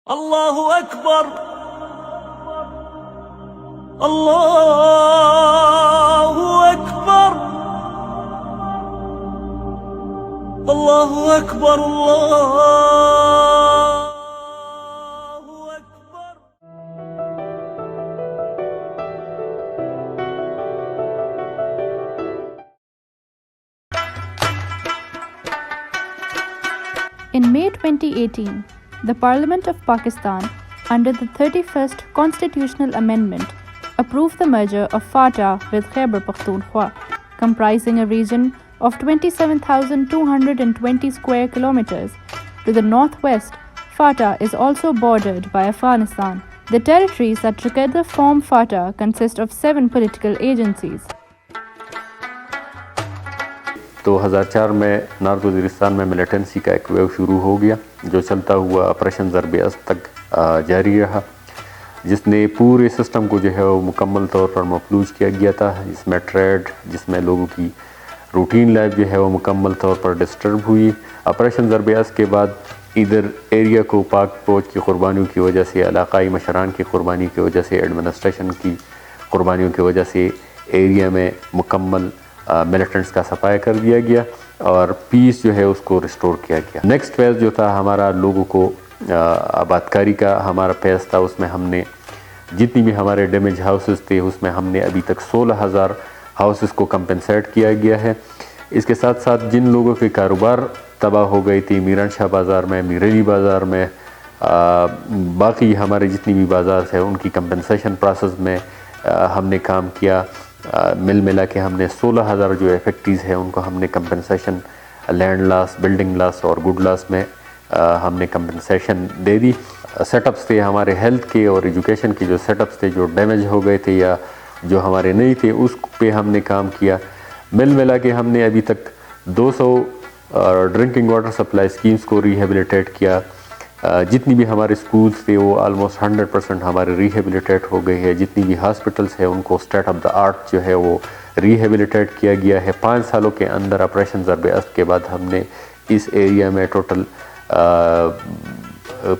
Allah Akbar Allah Akbar Allah Akbar Allah Akbar. In May 2018, the Parliament of Pakistan, under the 31st Constitutional Amendment, approved the merger of FATA with Khyber Pakhtunkhwa, comprising a region of 27,220 square kilometers. To the northwest, FATA is also bordered by Afghanistan. The territories that together form FATA consist of 7 political agencies. 2004 میں north Waziristan میں militancy کا ایک view شروع ہو گیا جو چلتا ہوا operation ضرب اسد تک جاری رہا، جس نے پورے سسٹم کو جو ہے وہ مکمل طور پر مفلوج کیا گیا تھا، جس میں ٹریڈ، جس میں لوگوں کی روٹین لائف جو ہے وہ مکمل طور پر ڈسٹرب ہوئی. آپریشن ضرب اسد کے بعد ادھر ایریا کو پاک فوج کی قربانیوں کی وجہ سے، علاقائی مشران کی قربانی کی وجہ سے، ایڈمنسٹریشن کی قربانیوں کی وجہ سے ایریا میں مکمل ملیٹنٹس کا صفایا کر دیا گیا اور پیس جو ہے اس کو ریسٹور کیا گیا. نیکسٹ فیز جو تھا ہمارا لوگوں کو آبادکاری کا ہمارا فیز تھا، اس میں ہم نے جتنی بھی ہمارے ڈیمیج ہاؤسز تھے اس میں ہم نے ابھی تک 16,000 ہاؤسز کو کمپنسیٹ کیا گیا ہے. اس کے ساتھ ساتھ جن لوگوں کے کاروبار تباہ ہو گئی تھی میران شاہ بازار میں، میرلی بازار میں، باقی ہمارے جتنی بھی بازار ہیں ان کی کمپنسیشن پروسیس میں ہم نے کام کیا. مل ملا کے ہم نے 16,000 جو فیکٹریز ہیں ان کو ہم نے کمپنسیشن لینڈ لاس، بلڈنگ لاس اور گڈ لاس میں ہم نے کمپنسیشن دے دی. سیٹ اپس تھے ہمارے ہیلتھ کے اور ایجوکیشن کے، جو سیٹ اپس تھے جو ڈیمیج ہو گئے تھے یا جو ہمارے نہیں تھے اس پہ ہم نے کام کیا. مل ملا کے ہم نے ابھی تک 200 ڈرنکنگ واٹر سپلائی اسکیمز کو ریہیبلیٹیٹ کیا. جتنی بھی ہمارے سکولز تھے وہ آلموسٹ 100% ہمارے ریہیبلیٹیٹ ہو گئے ہیں. جتنی بھی ہاسپٹلس ہیں ان کو اسٹیٹ آف دا آرٹ جو ہے وہ ریہیبلیٹیٹ کیا گیا ہے. 5 سالوں کے اندر آپریشن ضرب اسد کے بعد ہم نے اس ایریا میں ٹوٹل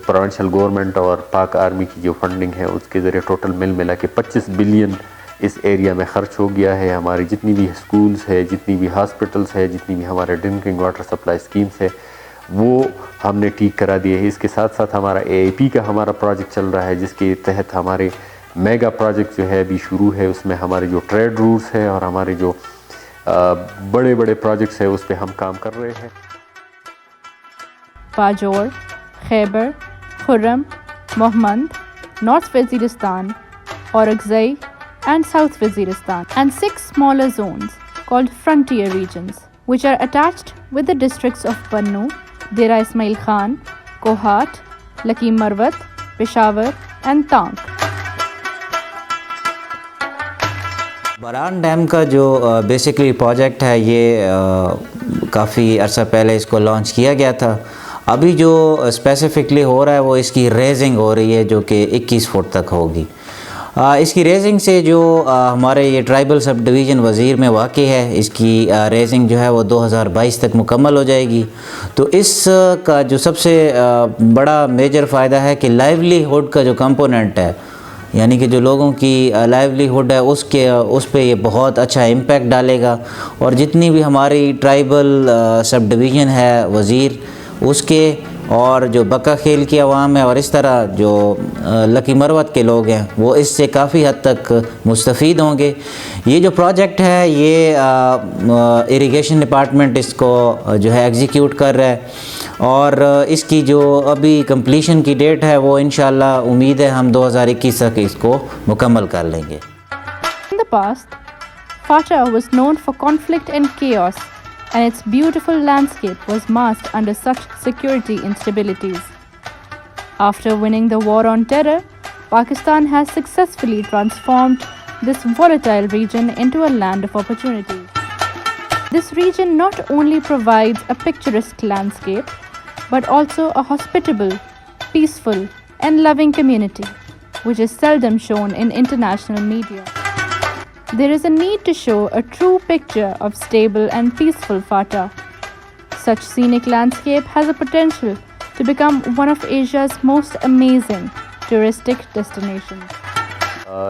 پروونشل گورنمنٹ اور پاک آرمی کی جو فنڈنگ ہے اس کے ذریعے ٹوٹل مل ملا کے 25 بلین اس ایریا میں خرچ ہو گیا ہے. ہماری جتنی بھی سکولز ہے، جتنی بھی ہاسپٹلس ہے، جتنی بھی ہمارے ڈرنکنگ واٹر سپلائی اسکیمز ہے وہ ہم نے ٹھیک کرا دیے ہیں. اس کے ساتھ ساتھ ہمارا AIP کا ہمارا پروجیکٹ چل رہا ہے جس کے تحت ہمارے میگا پروجیکٹ جو ہے ابھی شروع ہے. اس میں ہمارے جو ٹریڈ روٹس ہے اور ہمارے جو بڑے بڑے پروجیکٹس ہیں اس پہ ہم کام کر رہے ہیں. Pajor, Khyber, Khurram, Mohmand, North Waziristan, Orakzai and South Waziristan, and 6 smaller zones called frontier regions, which are attached with the districts of Bannu, Dera Ismail Khan, Kohat, Lakim Marwat, Peshawar and Tank. Baran dam کا جو basically project ہے یہ کافی عرصہ پہلے اس کو launch کیا گیا تھا. ابھی جو اسپیسیفکلی ہو رہا ہے وہ اس کی ریزنگ ہو رہی ہے جو کہ 21 فٹ تک ہوگی. اس کی ریزنگ سے جو ہمارے یہ ٹرائبل سب ڈویژن وزیر میں واقع ہے اس کی ریزنگ جو ہے وہ 2022 تک مکمل ہو جائے گی. تو اس کا جو سب سے بڑا میجر فائدہ ہے کہ لائیولی ہوڈ کا جو کمپوننٹ ہے، یعنی کہ جو لوگوں کی لائیولی ہوڈ ہے اس پہ یہ بہت اچھا امپیکٹ ڈالے گا. اور جتنی بھی ہماری ٹرائبل سب ڈویژن ہے وزیر اس کے اور جو بکا خیل کی عوام ہے اور اس طرح جو لکی مروت کے لوگ ہیں وہ اس سے کافی حد تک مستفید ہوں گے. یہ جو پروجیکٹ ہے یہ اریگیشن ڈپارٹمنٹ اس کو جو ہے ایگزیکیوٹ کر رہا ہے اور اس کی جو ابھی کمپلیشن کی ڈیٹ ہے وہ انشاءاللہ امید ہے ہم 2021 تک اس کو مکمل کر لیں گے. In the past, FATA was known for conflict and chaos, and its beautiful landscape was masked under such security instabilities. After winning the war on terror, Pakistan has successfully transformed this volatile region into a land of opportunity. This region not only provides a picturesque landscape, but also a hospitable, peaceful, and loving community. which is seldom shown in international media. There is a need to show a true picture of stable and peaceful Fata. Such scenic landscape has a potential to become one of Asia's most amazing touristic destinations.